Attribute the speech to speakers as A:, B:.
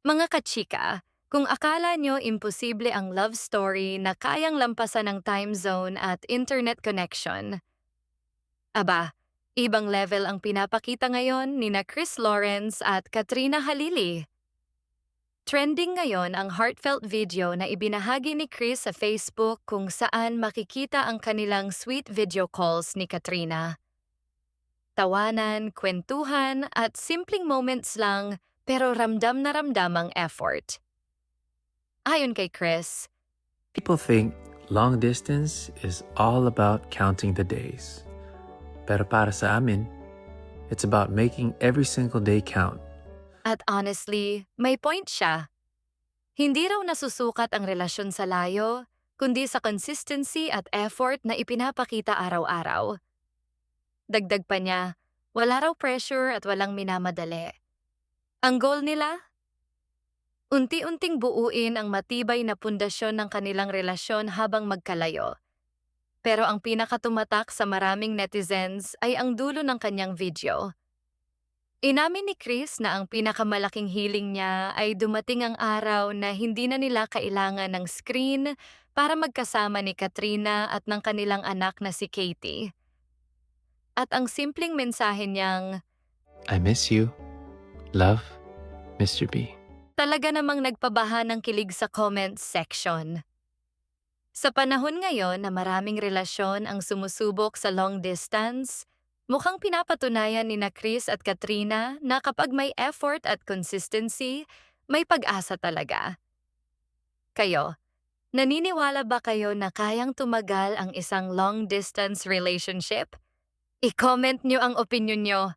A: Mga kachika, kung akala nyo imposible ang love story na kayang lampasan ng time zone at internet connection, aba, ibang level ang pinapakita ngayon ni na Chris Lawrence at Katrina Halili. Trending ngayon ang heartfelt video na ibinahagi ni Chris sa Facebook kung saan makikita ang kanilang sweet video calls ni Katrina. Tawanan, kwentuhan at simpleng moments lang pero ramdam na ramdam ang effort. Ayon kay Chris,
B: People think long distance is all about counting the days. Pero para sa amin, it's about making every single day count.
A: at honestly, may point siya. Hindi raw nasusukat ang relasyon sa layo, kundi sa consistency at effort na ipinapakita araw-araw. Dagdag pa niya, wala raw pressure at walang minamadali. Ang goal nila? Unti-unting buuin ang matibay na pundasyon ng kanilang relasyon habang magkalayo. Pero ang pinakatumatak sa maraming netizens ay ang dulo ng kanyang video. Inamin ni Chris na ang pinakamalaking hiling niya ay dumating ang araw na hindi na nila kailangan ng screen para magkasama ni Katrina at ng kanilang anak na si Katie. At ang simpleng mensahe niyang,
B: I miss you. Love, Mr. B.
A: talaga namang nagpabaha ng kilig sa comments section. Sa panahon ngayon na maraming relasyon ang sumusubok sa long distance, mukhang pinapatunayan ni na Chris at Katrina na kapag may effort at consistency, may pag-asa talaga. Kayo, naniniwala ba kayo na kayang tumagal ang isang long distance relationship? I-comment nyo ang opinion nyo.